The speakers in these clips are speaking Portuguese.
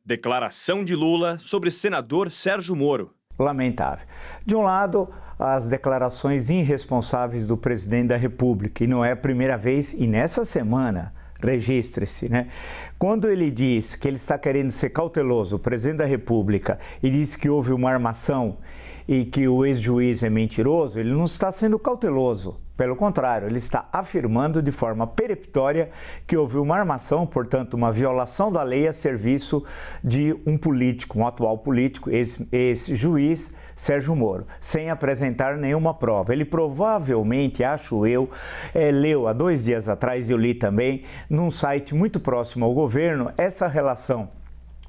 Declaração de Lula sobre senador Sérgio Moro. Lamentável. De um lado, as declarações irresponsáveis do presidente da República, e não é a primeira vez, e nessa semana, registre-se, né? Quando ele diz que ele está querendo ser cauteloso, o presidente da República, e diz que houve uma armação e que o ex-juiz é mentiroso, ele não está sendo cauteloso. Pelo contrário, ele está afirmando de forma peremptória que houve uma armação, portanto, uma violação da lei a serviço de um político, um atual político, ex-juiz, Sérgio Moro, sem apresentar nenhuma prova. Ele provavelmente, acho eu, leu há 2 dias atrás, eu li também, num site muito próximo ao governo, essa relação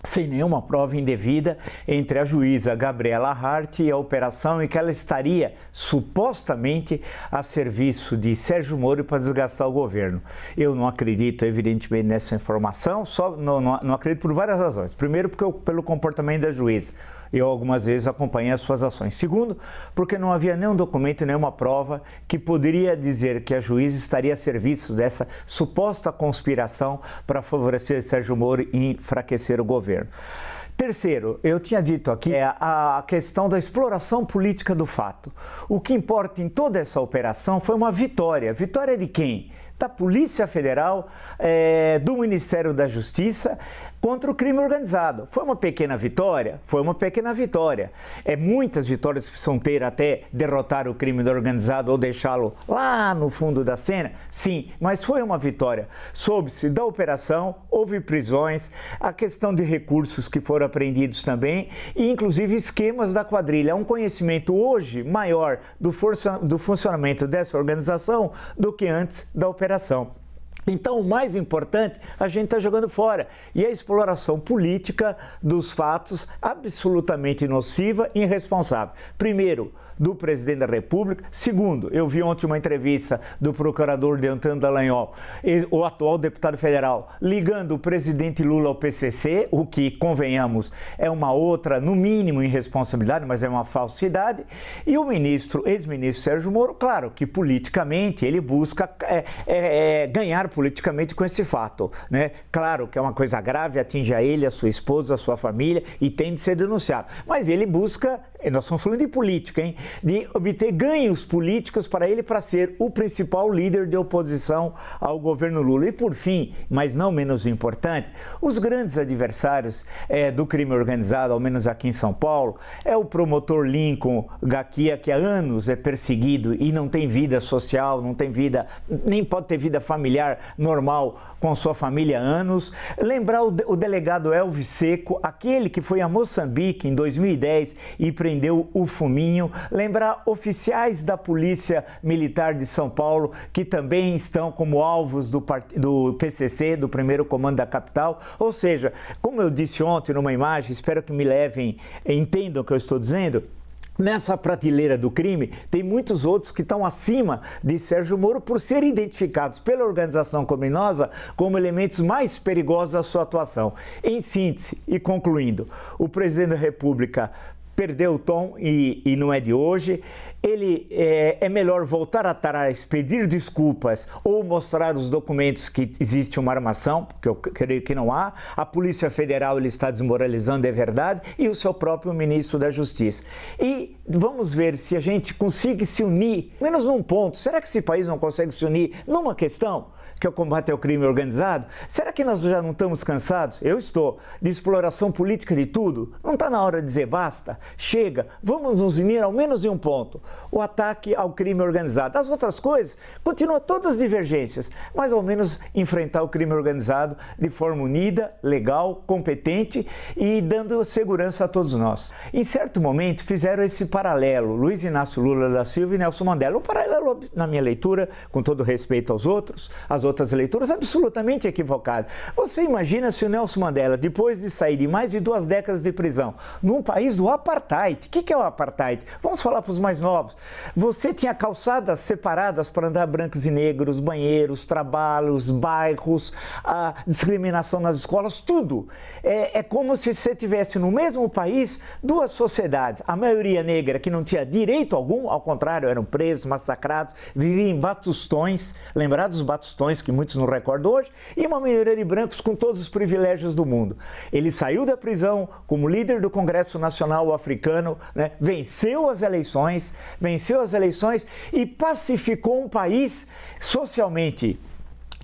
sem nenhuma prova indevida entre a juíza Gabriela Hart e a operação em que ela estaria supostamente a serviço de Sérgio Moro para desgastar o governo. Eu não acredito, evidentemente, nessa informação, não acredito por várias razões. Primeiro, pelo comportamento da juíza. Eu algumas vezes acompanhei as suas ações. Segundo, porque não havia nenhum documento, nenhuma prova que poderia dizer que a juíza estaria a serviço dessa suposta conspiração para favorecer Sérgio Moro e enfraquecer o governo. Terceiro, eu tinha dito aqui, a questão da exploração política do fato. O que importa em toda essa operação foi uma vitória. Vitória de quem? Da Polícia Federal, do Ministério da Justiça, contra o crime organizado. Foi uma pequena vitória? Foi uma pequena vitória. Muitas vitórias precisam ter até derrotar o crime organizado ou deixá-lo lá no fundo da cena? Sim, mas foi uma vitória. Soube-se da operação, houve prisões, a questão de recursos que foram apreendidos também e inclusive esquemas da quadrilha. Um conhecimento hoje maior do funcionamento dessa organização do que antes da operação. Então, o mais importante, a gente está jogando fora. E a exploração política dos fatos absolutamente nociva e irresponsável. Primeiro, do presidente da República. Segundo, eu vi ontem uma entrevista do procurador Deltan Dallagnol, o atual deputado federal, ligando o presidente Lula ao PCC, o que, convenhamos, é uma outra, no mínimo, irresponsabilidade, mas é uma falsidade. E o ex-ministro Sérgio Moro, claro que politicamente ele busca ganhar politicamente com esse fato, né? Claro que é uma coisa grave, atinge a ele, a sua esposa, a sua família e tem de ser denunciado. Mas ele busca, nós estamos falando de política, hein? De obter ganhos políticos para ele para ser o principal líder de oposição ao governo Lula. E por fim, mas não menos importante, os grandes adversários do crime organizado, ao menos aqui em São Paulo, é o promotor Lincoln Gaquia, que há anos é perseguido e não tem vida social, não tem vida, nem pode ter vida familiar normal com sua família há anos. Lembrar o delegado Elvis Seco, aquele que foi a Moçambique em 2010 e prendeu o Fuminho. Lembrar oficiais da Polícia Militar de São Paulo que também estão como alvos do PCC, do primeiro comando da capital. Ou seja, como eu disse ontem numa imagem, espero que me levem, entendam o que eu estou dizendo. Nessa prateleira do crime, tem muitos outros que estão acima de Sérgio Moro por serem identificados pela organização criminosa como elementos mais perigosos da sua atuação. Em síntese e concluindo, o presidente da República perdeu o tom e não é de hoje. Ele é melhor voltar atrás, pedir desculpas ou mostrar os documentos que existe uma armação, porque eu creio que não há. A Polícia Federal ele está desmoralizando, é verdade, e o seu próprio ministro da Justiça. E vamos ver se a gente consegue se unir, menos num ponto. Será que esse país não consegue se unir numa questão? Que é o combate ao crime organizado? Será que nós já não estamos cansados? Eu estou. De exploração política de tudo? Não está na hora de dizer basta? Chega, vamos nos unir ao menos em um ponto. O ataque ao crime organizado. As outras coisas, continuam todas as divergências, mas ao menos enfrentar o crime organizado de forma unida, legal, competente e dando segurança a todos nós. Em certo momento fizeram esse paralelo, Luiz Inácio Lula da Silva e Nelson Mandela. Um paralelo, na minha leitura, com todo respeito aos outros, as outras leituras, absolutamente equivocado. Você imagina se o Nelson Mandela, depois de sair de mais de 2 décadas de prisão, num país do apartheid. O que é o apartheid? Vamos falar para os mais novos. povos. Você tinha calçadas separadas para andar brancos e negros, banheiros, trabalhos, bairros, a discriminação nas escolas, tudo. É como se você tivesse no mesmo país duas sociedades. A maioria negra que não tinha direito algum, ao contrário, eram presos, massacrados, viviam em batustões, lembrados dos batustões que muitos não recordam hoje, e uma maioria de brancos com todos os privilégios do mundo. Ele saiu da prisão como líder do Congresso Nacional Africano, né, venceu as eleições e pacificou um país socialmente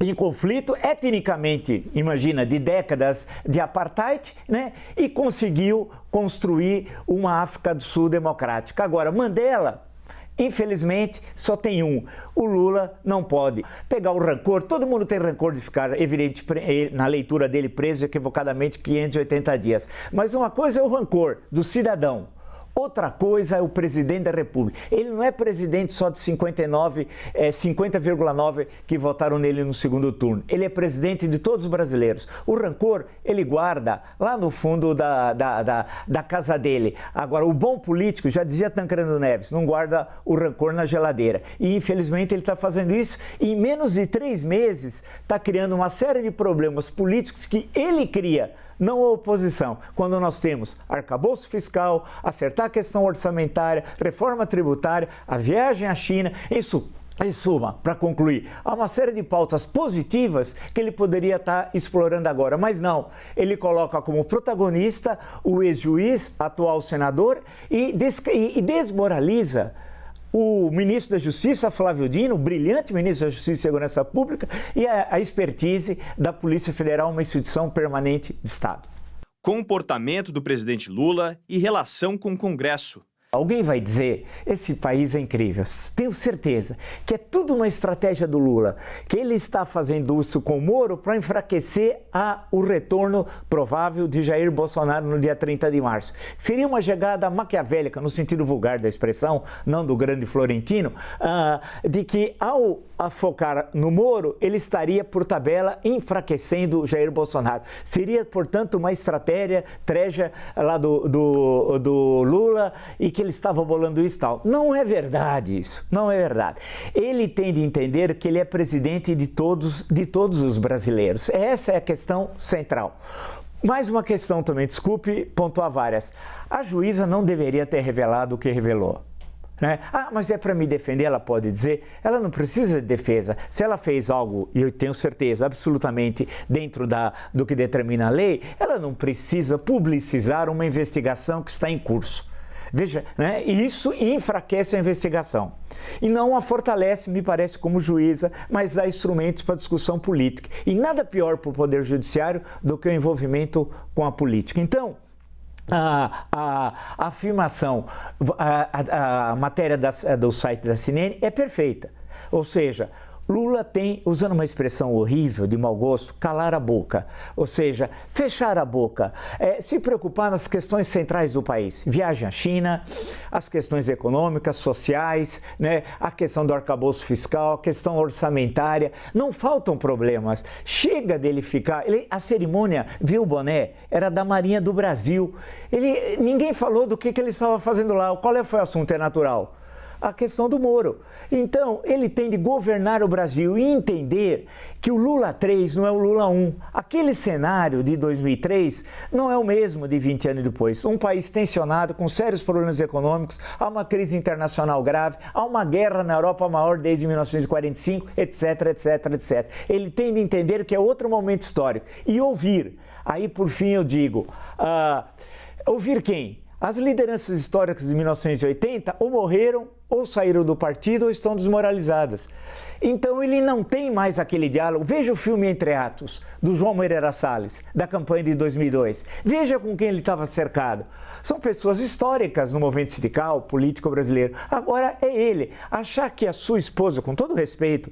em conflito, etnicamente, imagina, de décadas de apartheid, né? E conseguiu construir uma África do Sul democrática. Agora, Mandela, infelizmente, só tem um. O Lula não pode pegar o rancor. Todo mundo tem rancor de ficar, evidente, na leitura dele, preso equivocadamente 580 dias. Mas uma coisa é o rancor do cidadão. Outra coisa é o presidente da República. Ele não é presidente só de 50,9% que votaram nele no segundo turno. Ele é presidente de todos os brasileiros. O rancor, ele guarda lá no fundo da casa dele. Agora, o bom político, já dizia Tancredo Neves, não guarda o rancor na geladeira. E, infelizmente, ele está fazendo isso e, em menos de 3 meses, está criando uma série de problemas políticos que ele cria, não a oposição, quando nós temos arcabouço fiscal, acertar a questão orçamentária, reforma tributária, a viagem à China, isso. Em suma, para concluir, há uma série de pautas positivas que ele poderia estar explorando agora, mas não. Ele coloca como protagonista o ex-juiz, atual senador, e desmoraliza o ministro da Justiça, Flávio Dino, o brilhante ministro da Justiça e Segurança Pública, e a expertise da Polícia Federal, uma instituição permanente de Estado. Comportamento do presidente Lula e relação com o Congresso. Alguém vai dizer, esse país é incrível, tenho certeza que é tudo uma estratégia do Lula, que ele está fazendo isso com o Moro para enfraquecer o retorno provável de Jair Bolsonaro no dia 30 de março. Seria uma jogada maquiavélica, no sentido vulgar da expressão, não do grande Florentino, de que ao focar no Moro, ele estaria, por tabela, enfraquecendo Jair Bolsonaro. Seria, portanto, uma estratégia lá do Lula e que ele estava bolando isso e tal. Não é verdade isso, não é verdade. Ele tem de entender que ele é presidente de todos os brasileiros. Essa é a questão central. Mais uma questão também, desculpe pontuar várias. A juíza não deveria ter revelado o que revelou. Né? Mas é para me defender, ela pode dizer, ela não precisa de defesa. Se ela fez algo, e eu tenho certeza, absolutamente dentro do que determina a lei, ela não precisa publicizar uma investigação que está em curso. Veja, né? Isso enfraquece a investigação e não a fortalece, me parece, como juíza, mas dá instrumentos para discussão política. E nada pior para o Poder Judiciário do que o envolvimento com a política. Então, a afirmação, a matéria do site da CNN é perfeita. Ou seja, Lula tem, usando uma expressão horrível, de mau gosto, calar a boca. Ou seja, fechar a boca, se preocupar nas questões centrais do país. Viagem à China, as questões econômicas, sociais, né, a questão do arcabouço fiscal, a questão orçamentária. Não faltam problemas. Chega dele ficar... a cerimônia, viu o boné? Era da Marinha do Brasil. Ninguém falou do que ele estava fazendo lá. Qual foi o assunto? É natural. A questão do Moro. Então, ele tem de governar o Brasil e entender que o Lula 3 não é o Lula 1. Aquele cenário de 2003 não é o mesmo de 20 anos depois. Um país tensionado, com sérios problemas econômicos, há uma crise internacional grave, há uma guerra na Europa maior desde 1945, etc, etc, etc. Ele tem de entender que é outro momento histórico e ouvir. Aí, por fim, eu digo, ouvir quem? As lideranças históricas de 1980 ou morreram, ou saíram do partido, ou estão desmoralizadas. Então ele não tem mais aquele diálogo. Veja o filme Entre Atos, do João Moreira Salles, da campanha de 2002. Veja com quem ele estava cercado. São pessoas históricas no movimento sindical, político brasileiro. Agora é ele. Achar que a sua esposa, com todo respeito,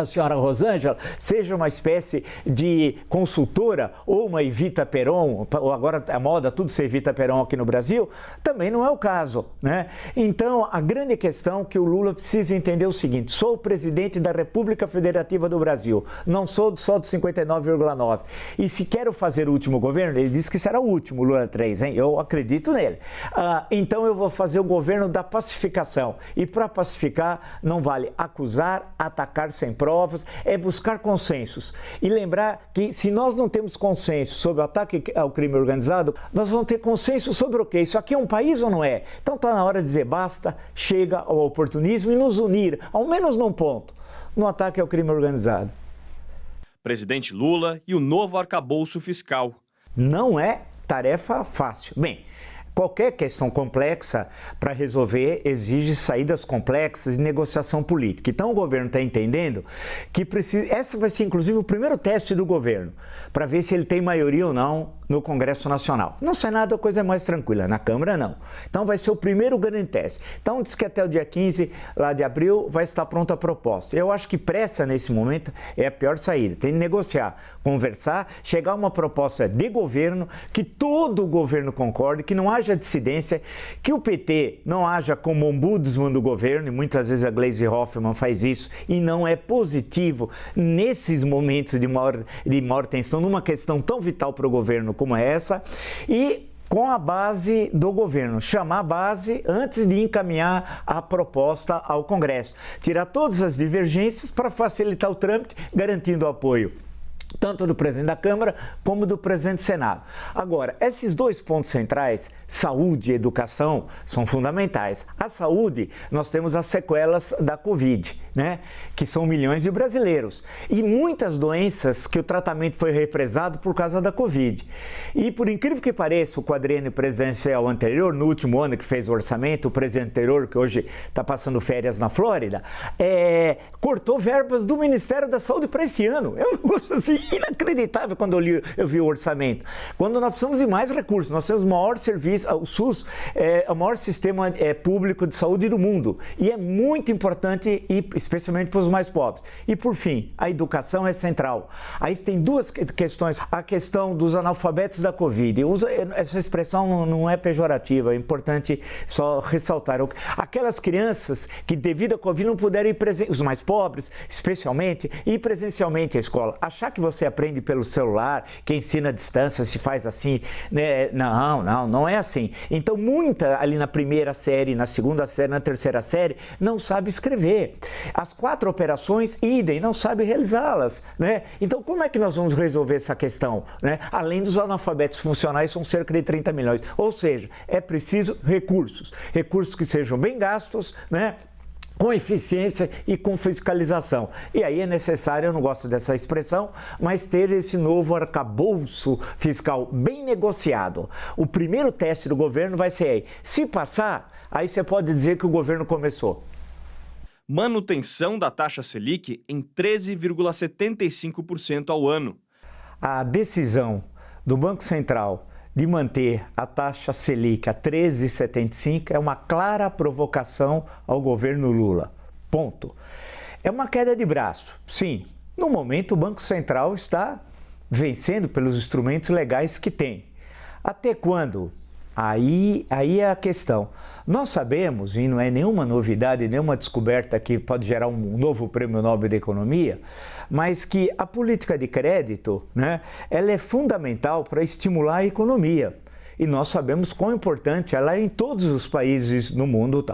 a senhora Rosângela seja uma espécie de consultora ou uma Evita Peron, ou agora a moda tudo ser Evita Peron aqui no Brasil, também não é o caso, né? Então, a grande questão que o Lula precisa entender é o seguinte: sou o presidente da República Federativa do Brasil, não sou só do 59,9. E se quero fazer o último governo, ele disse que será o último, Lula 3, hein? Eu acredito nele. Então, eu vou fazer o governo da pacificação. E para pacificar, não vale acusar, atacar sem provas, é buscar consensos. E lembrar que se nós não temos consenso sobre o ataque ao crime organizado, nós vamos ter consenso sobre o quê? Isso aqui é um país ou não é? Então está na hora de dizer basta, chega ao oportunismo e nos unir, ao menos num ponto, no ataque ao crime organizado. Presidente Lula e o novo arcabouço fiscal. Não é tarefa fácil. Bem, qualquer questão complexa para resolver exige saídas complexas e negociação política. Então o governo está entendendo que precisa. Essa vai ser inclusive o primeiro teste do governo, para ver se ele tem maioria ou não no Congresso Nacional. No Senado a coisa é mais tranquila, na Câmara não. Então vai ser o primeiro grande teste. Então diz que até o dia 15 lá de abril vai estar pronta a proposta. Eu acho que pressa nesse momento é a pior saída. Tem que negociar, conversar, chegar a uma proposta de governo que todo o governo concorde, que não haja dissidência, que o PT não haja como ombudsman do governo, e muitas vezes a Gleisi Hoffmann faz isso, e não é positivo nesses momentos de maior tensão, numa questão tão vital para o governo como essa, e com a base do governo, chamar a base antes de encaminhar a proposta ao Congresso, tirar todas as divergências para facilitar o trâmite, garantindo o apoio tanto do presidente da Câmara como do presidente do Senado. Agora, esses dois pontos centrais, saúde e educação, são fundamentais. A saúde, nós temos as sequelas da Covid, né? Que são milhões de brasileiros. E muitas doenças que o tratamento foi represado por causa da Covid. E por incrível que pareça, o quadriênio presidencial anterior, no último ano que fez o orçamento, o presidente anterior, que hoje está passando férias na Flórida, cortou verbas do Ministério da Saúde para esse ano. É um negócio assim inacreditável quando eu vi o orçamento. Quando nós precisamos de mais recursos, nós temos o maior serviço, o SUS é o maior sistema público de saúde do mundo e é muito importante, especialmente para os mais pobres. E por fim, a educação é central. Aí tem duas questões. A questão dos analfabetos da Covid. Essa expressão não é pejorativa, é importante só ressaltar. Aquelas crianças que devido à Covid não puderam ir os mais pobres, especialmente, ir presencialmente à escola. Achar que você aprende pelo celular, que ensina à distância, se faz assim, né? Não é assim. Então, muita ali na primeira série, na segunda série, na terceira série, não sabe escrever. As 4 operações, idem, não sabe realizá-las, né? Então, como é que nós vamos resolver essa questão, né? Além dos analfabetos funcionais, são cerca de 30 milhões. Ou seja, é preciso recursos que sejam bem gastos, né? Com eficiência e com fiscalização. E aí é necessário, eu não gosto dessa expressão, mas ter esse novo arcabouço fiscal bem negociado. O primeiro teste do governo vai ser aí. Se passar, aí você pode dizer que o governo começou. Manutenção da taxa Selic em 13,75% ao ano. A decisão do Banco Central de manter a taxa Selic a 13,75 é uma clara provocação ao governo Lula. Ponto. É uma queda de braço. Sim, no momento o Banco Central está vencendo pelos instrumentos legais que tem. Até quando? Aí é a questão. Nós sabemos, e não é nenhuma novidade, nenhuma descoberta que pode gerar um novo prêmio Nobel da Economia, mas que a política de crédito, né, ela é fundamental para estimular a economia. E nós sabemos quão importante ela é em todos os países no mundo,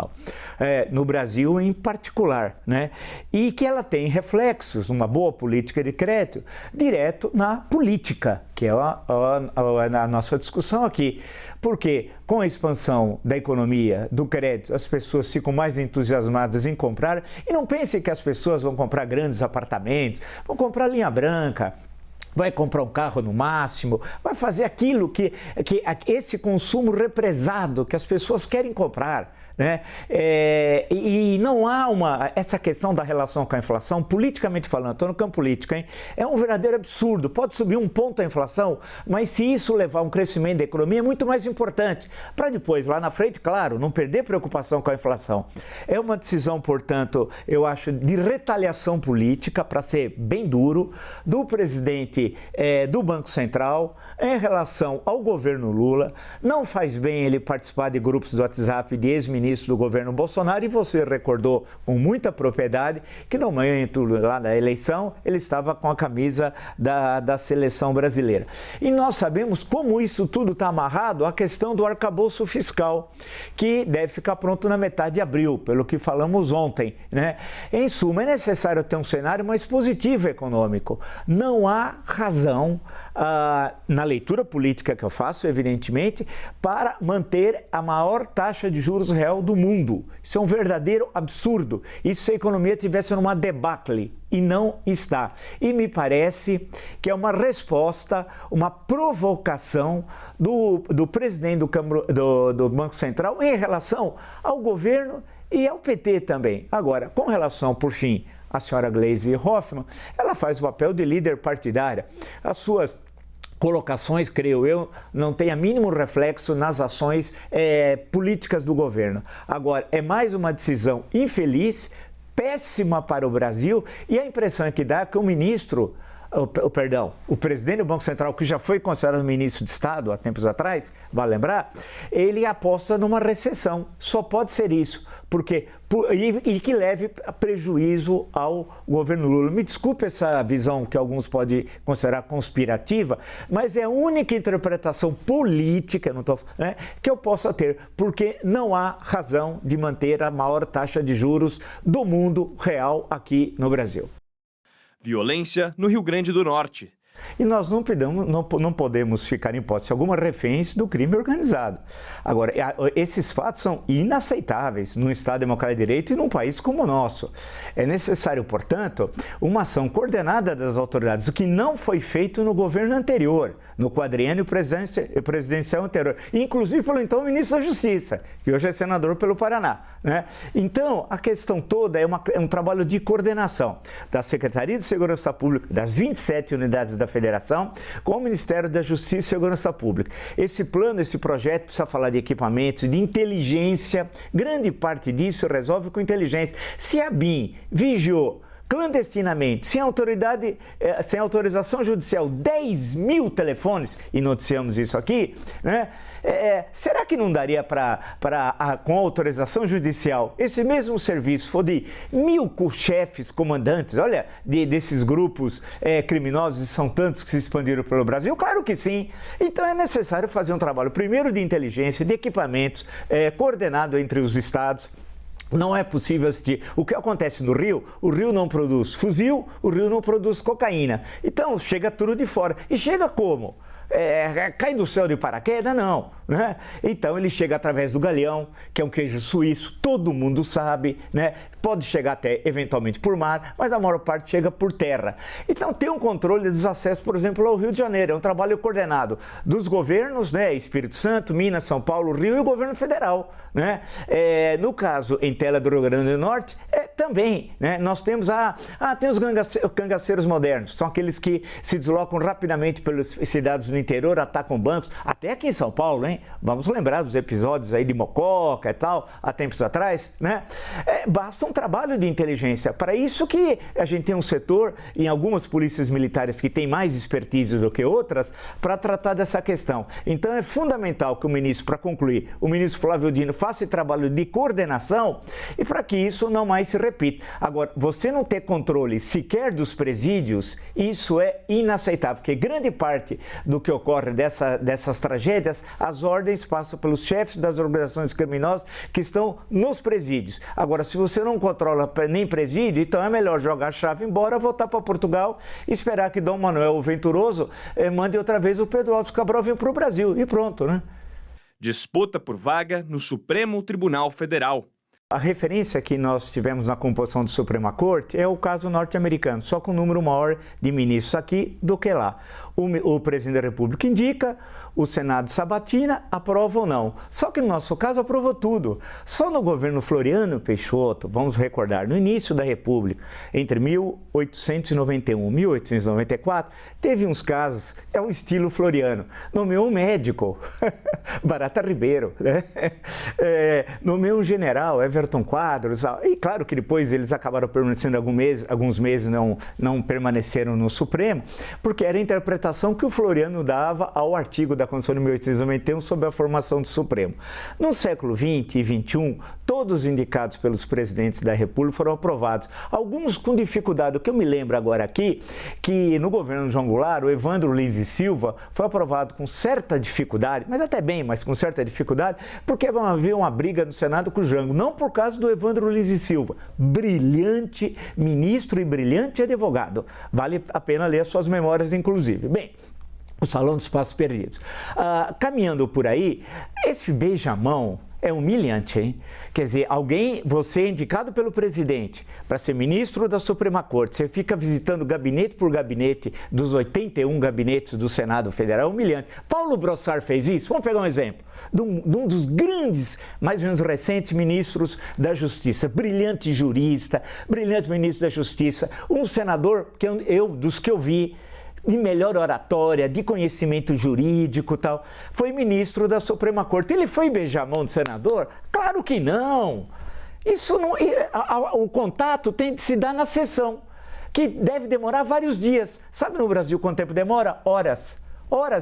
no Brasil em particular, né? E que ela tem reflexos, uma boa política de crédito, direto na política, que é a nossa discussão aqui. Porque com a expansão da economia, do crédito, as pessoas ficam mais entusiasmadas em comprar. E não pense que as pessoas vão comprar grandes apartamentos, vão comprar linha branca, vai comprar um carro no máximo, vai fazer aquilo que esse consumo represado que as pessoas querem comprar, né? E não há essa questão da relação com a inflação, politicamente falando, estou no campo político, hein? É um verdadeiro absurdo. Pode subir um ponto a inflação, mas se isso levar a um crescimento da economia, é muito mais importante. Para depois, lá na frente, claro, não perder preocupação com a inflação. É uma decisão, portanto, eu acho, de retaliação política, para ser bem duro, do presidente do Banco Central em relação ao governo Lula. Não faz bem ele participar de grupos do WhatsApp de ex-ministros do governo Bolsonaro, e você recordou com muita propriedade que no momento lá da eleição ele estava com a camisa da seleção brasileira. E nós sabemos como isso tudo está amarrado à questão do arcabouço fiscal, que deve ficar pronto na metade de abril, pelo que falamos ontem, né? Em suma, é necessário ter um cenário mais positivo econômico. Não há razão, na leitura política que eu faço, evidentemente, para manter a maior taxa de juros real do mundo. Isso é um verdadeiro absurdo. Isso se a economia estivesse numa debacle, e não está. E me parece que é uma resposta, uma provocação do presidente do Banco Central em relação ao governo e ao PT também. Agora, com relação, por fim, à senhora Gleisi Hoffmann, ela faz o papel de líder partidária. As suas colocações, creio eu, não têm a mínimo reflexo nas ações políticas do governo. Agora, é mais uma decisão infeliz, péssima para o Brasil, e a impressão que dá é que o presidente do Banco Central, que já foi considerado ministro de Estado há tempos atrás, vale lembrar, ele aposta numa recessão. Só pode ser isso, e que leve prejuízo ao governo Lula. Me desculpe essa visão que alguns podem considerar conspirativa, mas é a única interpretação política, que eu possa ter, porque não há razão de manter a maior taxa de juros do mundo real aqui no Brasil. Violência no Rio Grande do Norte. E nós não podemos ficar, em hipótese alguma, reféns do crime organizado. Agora, esses fatos são inaceitáveis num Estado democrático de direito e num país como o nosso. É necessário, portanto, uma ação coordenada das autoridades, o que não foi feito no governo anterior, no quadriênio presidencial anterior, inclusive pelo então ministro da Justiça, que hoje é senador pelo Paraná, né? Então, a questão toda é um trabalho de coordenação da Secretaria de Segurança Pública, das 27 unidades da Federação, com o Ministério da Justiça e Segurança Pública. Esse plano, esse projeto precisa falar de equipamentos, de inteligência. Grande parte disso resolve com inteligência. Se a BIM vigiou clandestinamente, sem autorização judicial, 10 mil telefones, e noticiamos isso aqui, né? Será que não daria com autorização judicial, esse mesmo serviço for de 1.000 chefes, comandantes, olha, desses grupos criminosos, e são tantos que se expandiram pelo Brasil? Claro que sim. Então é necessário fazer um trabalho, primeiro de inteligência, de equipamentos, coordenado entre os estados. Não é possível assistir. O que acontece no Rio? O Rio não produz fuzil, o Rio não produz cocaína. Então chega tudo de fora. E chega como? Cai do céu de paraquedas? Não, né? Então ele chega através do galeão, que é um queijo suíço, todo mundo sabe, né? Pode chegar até eventualmente por mar, mas a maior parte chega por terra. Então tem um controle dos acessos, por exemplo, ao Rio de Janeiro. É um trabalho coordenado dos governos, né? Espírito Santo, Minas, São Paulo, Rio, e o governo federal, né? No caso, em tela do Rio Grande do Norte, também, né? Nós temos tem os cangaceiros modernos, são aqueles que se deslocam rapidamente pelas cidades do interior, atacam bancos, até aqui em São Paulo, hein? Vamos lembrar dos episódios aí de Mococa e tal, há tempos atrás, né? Basta um trabalho de inteligência. Para isso que a gente tem um setor, em algumas polícias militares que tem mais expertise do que outras, para tratar dessa questão. Então é fundamental que o ministro, para concluir, o ministro Flávio Dino faça esse trabalho de coordenação, e para que isso não mais se repita. Agora, você não ter controle sequer dos presídios, isso é inaceitável, porque grande parte do que ocorre dessas tragédias, as ordens passam pelos chefes das organizações criminosas que estão nos presídios. Agora, se você não controla nem presídio, então é melhor jogar a chave embora, voltar para Portugal e esperar que Dom Manuel Venturoso mande outra vez o Pedro Alves Cabral vir para o Brasil, e pronto, né? Disputa por vaga no Supremo Tribunal Federal. A referência que nós tivemos na composição da Suprema Corte é o caso norte-americano, só com um número maior de ministros aqui do que lá. O presidente da República indica, o Senado sabatina, aprova ou não. Só que no nosso caso aprovou tudo. Só no governo Floriano Peixoto, vamos recordar, no início da República, entre 1891 e 1894, teve uns casos, é o estilo Floriano. Nomeou um médico, Barata Ribeiro, né? Nomeou um general, Everton Quadros, e claro que depois eles acabaram permanecendo alguns meses não permaneceram no Supremo, porque era a interpretação que o Floriano dava ao artigo da Constituição de 1891 sobre a formação do Supremo. No século XX e XXI, todos os indicados pelos presidentes da República foram aprovados. Alguns com dificuldade. O que eu me lembro agora aqui, que no governo João Goulart, o Evandro Lins e Silva foi aprovado com certa dificuldade, mas até bem, mas com certa dificuldade, porque vai haver uma briga no Senado com o Jango, não por causa do Evandro Lins e Silva, brilhante ministro e brilhante advogado. Vale a pena ler as suas memórias, inclusive. Bem, o Salão dos Passos Perdidos. Caminhando por aí, esse beijamão é humilhante, hein? Quer dizer, você é indicado pelo presidente para ser ministro da Suprema Corte, você fica visitando gabinete por gabinete dos 81 gabinetes do Senado Federal, é humilhante. Paulo Brossard fez isso? Vamos pegar um exemplo de um dos grandes, mais ou menos recentes ministros da Justiça, brilhante jurista, brilhante ministro da Justiça, um senador que dos que eu vi, de melhor oratória, de conhecimento jurídico e tal, foi ministro da Suprema Corte. Ele foi beijar a mão do senador? Claro que não! Isso não, o contato tem de se dar na sessão, que deve demorar vários dias. Sabe no Brasil quanto tempo demora? Horas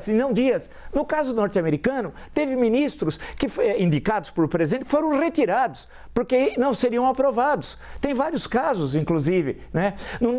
e não dias. No caso norte-americano, teve ministros indicados por presidente que foram retirados, porque não seriam aprovados. Tem vários casos, inclusive, né?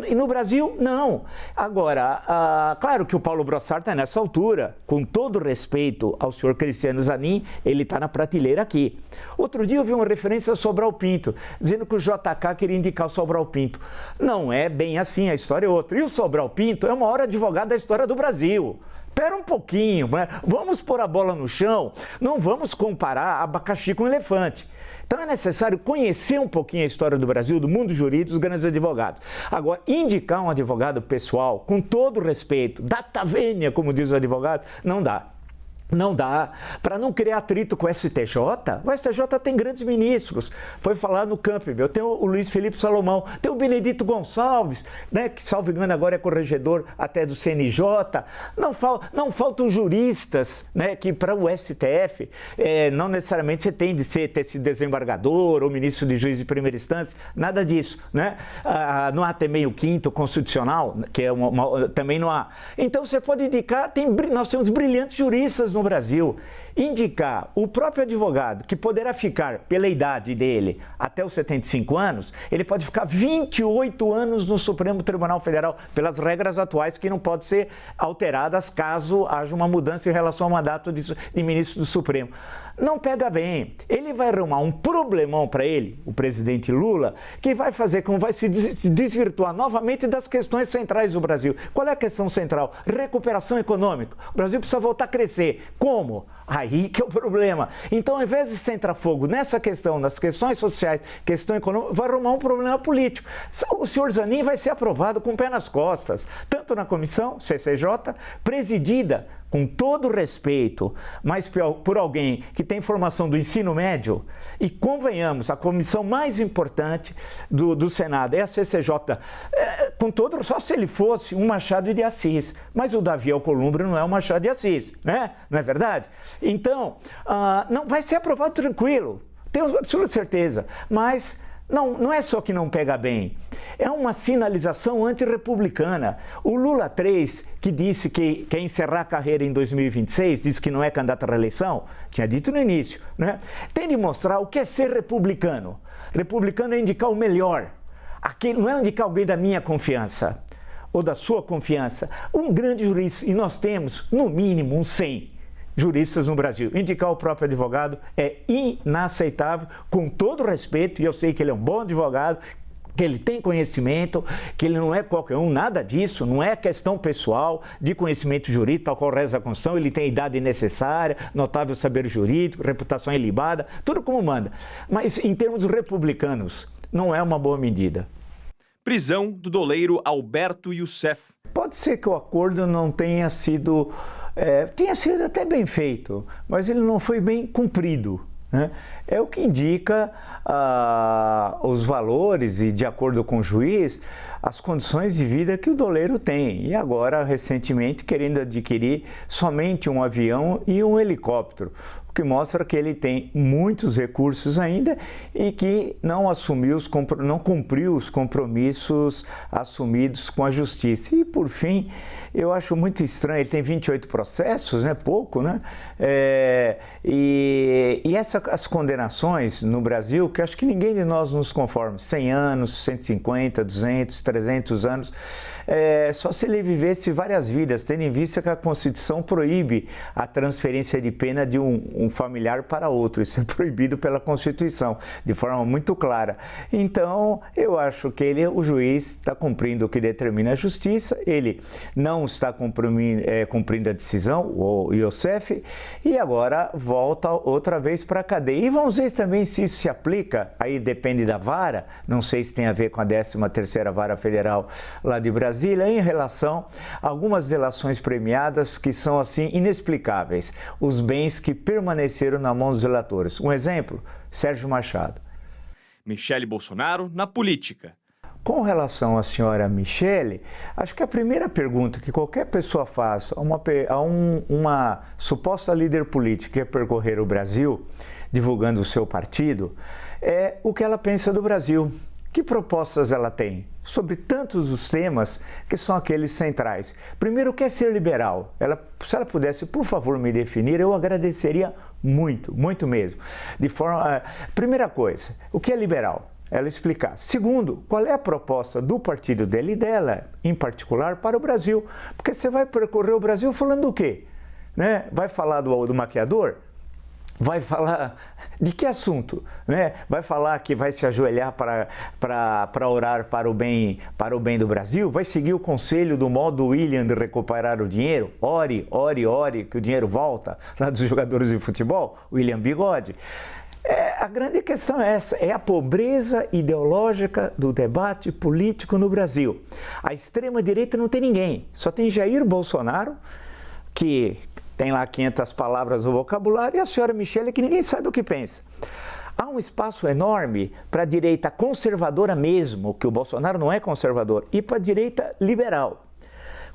E no Brasil, não. Agora, claro que o Paulo Brossard está nessa altura, com todo respeito ao senhor Cristiano Zanin, ele está na prateleira aqui. Outro dia eu vi uma referência a Sobral Pinto, dizendo que o JK queria indicar o Sobral Pinto. Não é bem assim, a história é outra. E o Sobral Pinto é o maior advogado da história do Brasil. Espera um pouquinho, né? Vamos pôr a bola no chão, não vamos comparar abacaxi com elefante. Então é necessário conhecer um pouquinho a história do Brasil, do mundo jurídico, dos grandes advogados. Agora, indicar um advogado pessoal, com todo respeito, data vênia, como diz o advogado, não dá. Não dá, para não criar atrito com o STJ. O STJ tem grandes ministros, foi falar no Campbell, tem o Luiz Felipe Salomão, tem o Benedito Gonçalves, né, que, salvo engano, agora é corregedor até do CNJ. Não faltam juristas, né, que para o STF, não necessariamente você tem de ter sido desembargador ou ministro de juiz de primeira instância, nada disso, né? Não há também o quinto constitucional, que é também não há. Então você pode indicar, nós temos brilhantes juristas no Brasil. Indicar o próprio advogado, que poderá ficar, pela idade dele, até os 75 anos, ele pode ficar 28 anos no Supremo Tribunal Federal, pelas regras atuais que não podem ser alteradas caso haja uma mudança em relação ao mandato de ministro do Supremo. Não pega bem. Ele vai arrumar um problemão para ele, o presidente Lula, que vai fazer com que vai se desvirtuar novamente das questões centrais do Brasil. Qual é a questão central? Recuperação econômica. O Brasil precisa voltar a crescer. Como? Aí que é o problema. Então, ao invés de centrar fogo nessa questão, nas questões sociais, questão econômica, vai arrumar um problema político. O senhor Zanin vai ser aprovado com o pé nas costas, tanto na comissão, CCJ, presidida com todo respeito, mas por alguém que tem formação do ensino médio, e convenhamos, a comissão mais importante do Senado é a CCJ, só se ele fosse um Machado de Assis, mas o Davi Alcolumbre não é um Machado de Assis, né? Não é verdade? Então, não vai ser aprovado tranquilo, tenho absoluta certeza, mas não é só que não pega bem, é uma sinalização antirrepublicana. O Lula 3, que disse que quer encerrar a carreira em 2026, disse que não é candidato à reeleição, tinha dito no início, né? Tem de mostrar o que é ser republicano. Republicano é indicar o melhor, não é indicar alguém da minha confiança ou da sua confiança. Um grande jurista, e nós temos no mínimo uns 100 juristas no Brasil. Indicar o próprio advogado é inaceitável, com todo respeito, e eu sei que ele é um bom advogado, que ele tem conhecimento, que ele não é qualquer um, nada disso, não é questão pessoal de conhecimento jurídico, tal qual reza a Constituição, ele tem a idade necessária, notável saber jurídico, reputação ilibada, tudo como manda. Mas em termos republicanos, não é uma boa medida. Prisão do doleiro Alberto Youssef. Pode ser que o acordo não tenha sido até bem feito, mas ele não foi bem cumprido, né? É o que indica os valores e, de acordo com o juiz, as condições de vida que o doleiro tem. E agora, recentemente, querendo adquirir somente um avião e um helicóptero, o que mostra que ele tem muitos recursos ainda e que não cumpriu os compromissos assumidos com a justiça. E, por fim, eu acho muito estranho, ele tem 28 processos, né? Pouco, né? As condenações no Brasil, que acho que ninguém de nós nos conforma, 100 anos, 150, 200, 300 anos, só se ele vivesse várias vidas, tendo em vista que a Constituição proíbe a transferência de pena de um familiar para outro. Isso é proibido pela Constituição, de forma muito clara. Então, eu acho que o juiz está cumprindo o que determina a justiça, ele não está cumprindo a decisão, o Youssef, e agora volta outra vez para a cadeia. E vamos ver também se isso se aplica, aí depende da vara, não sei se tem a ver com a 13ª Vara Federal lá de Brasília, em relação a algumas delações premiadas que são assim inexplicáveis, os bens que permaneceram na mão dos relatores. Um exemplo, Sérgio Machado. Michele Bolsonaro na política. Com relação à senhora Michele, acho que a primeira pergunta que qualquer pessoa faz a uma suposta líder política que quer percorrer o Brasil, divulgando o seu partido, é o que ela pensa do Brasil. Que propostas ela tem sobre tantos os temas que são aqueles centrais? Primeiro, quer ser liberal. Se ela pudesse, por favor, me definir, eu agradeceria muito, muito mesmo. Primeira coisa, o que é liberal? Ela explicar. Segundo, qual é a proposta do partido dele e dela, em particular, para o Brasil? Porque você vai percorrer o Brasil falando do quê? Né? Vai falar do maquiador? Vai falar de que assunto? Né? Vai falar que vai se ajoelhar para orar para o bem do Brasil? Vai seguir o conselho do modo William de recuperar o dinheiro? Ore, ore, ore, que o dinheiro volta, lá dos jogadores de futebol, William Bigode. A grande questão é essa, é a pobreza ideológica do debate político no Brasil. A extrema-direita não tem ninguém, só tem Jair Bolsonaro, que tem lá 500 palavras no vocabulário, e a senhora Michele, que ninguém sabe o que pensa. Há um espaço enorme para a direita conservadora mesmo, que o Bolsonaro não é conservador, e para a direita liberal.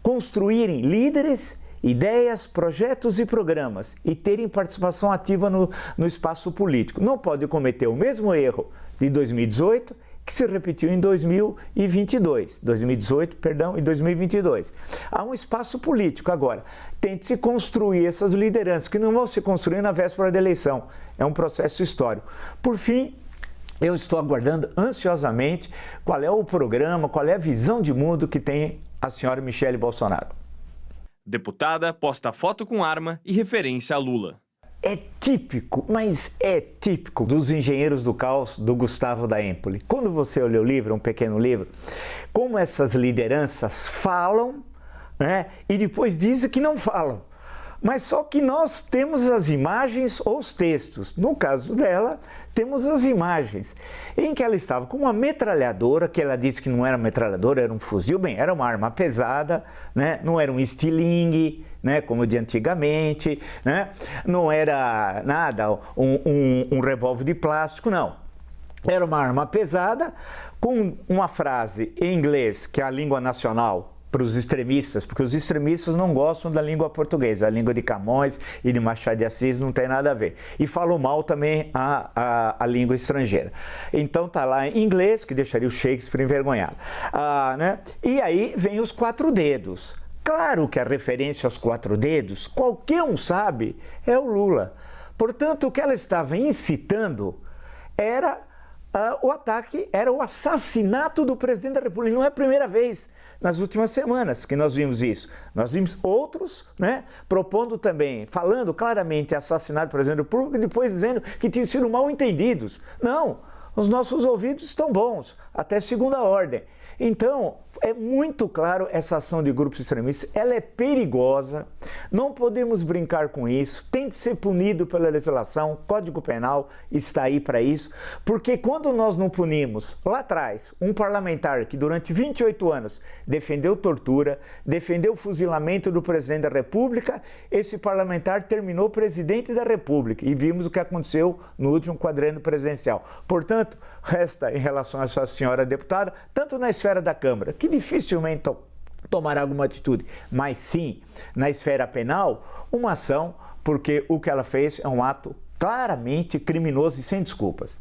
Construírem líderes, ideias, projetos e programas e terem participação ativa no espaço político. Não pode cometer o mesmo erro de 2018 que se repetiu em 2022. 2018, perdão, e 2022. Há um espaço político agora. Tente-se construir essas lideranças que não vão se construir na véspera da eleição. É um processo histórico. Por fim, eu estou aguardando ansiosamente qual é o programa, qual é a visão de mundo que tem a senhora Michele Bolsonaro. Deputada posta foto com arma e referência a Lula. É típico, mas é típico dos Engenheiros do Caos, do Gustavo da Empoli. Quando você olha o livro, um pequeno livro, como essas lideranças falam, né, e depois dizem que não falam. Mas só que nós temos as imagens ou os textos. No caso dela, temos as imagens em que ela estava com uma metralhadora, que ela disse que não era metralhadora, era um fuzil. Bem, era uma arma pesada, né? Não era um estilingue, né? Como de antigamente, né? Não era nada, um revólver de plástico, não. Era uma arma pesada com uma frase em inglês, que é a língua nacional, para os extremistas, porque os extremistas não gostam da língua portuguesa, a língua de Camões e de Machado de Assis não tem nada a ver. E falam mal também a língua estrangeira. Então tá lá em inglês, que deixaria o Shakespeare envergonhado. Né? E aí vem os 4 dedos. Claro que a referência aos 4 dedos, qualquer um sabe, é o Lula. Portanto, o que ela estava incitando era o ataque, era o assassinato do presidente da República. Não é a primeira vez nas últimas semanas que nós vimos isso. Nós vimos outros, né, propondo também, falando claramente assassinato do presidente da República e depois dizendo que tinham sido mal entendidos. Não, os nossos ouvidos estão bons. até segunda ordem. Então, é muito claro essa ação de grupos extremistas, ela é perigosa, não podemos brincar com isso, tem de ser punido pela legislação, Código Penal está aí para isso, porque quando nós não punimos lá atrás um parlamentar que durante 28 anos defendeu tortura, defendeu o fuzilamento do presidente da República, esse parlamentar terminou presidente da República e vimos o que aconteceu no último quadriênio presidencial. Portanto, resta em relação a essa senhora deputada, tanto na esfera da Câmara, que dificilmente tomará alguma atitude, mas sim na esfera penal, uma ação, porque o que ela fez é um ato claramente criminoso e sem desculpas.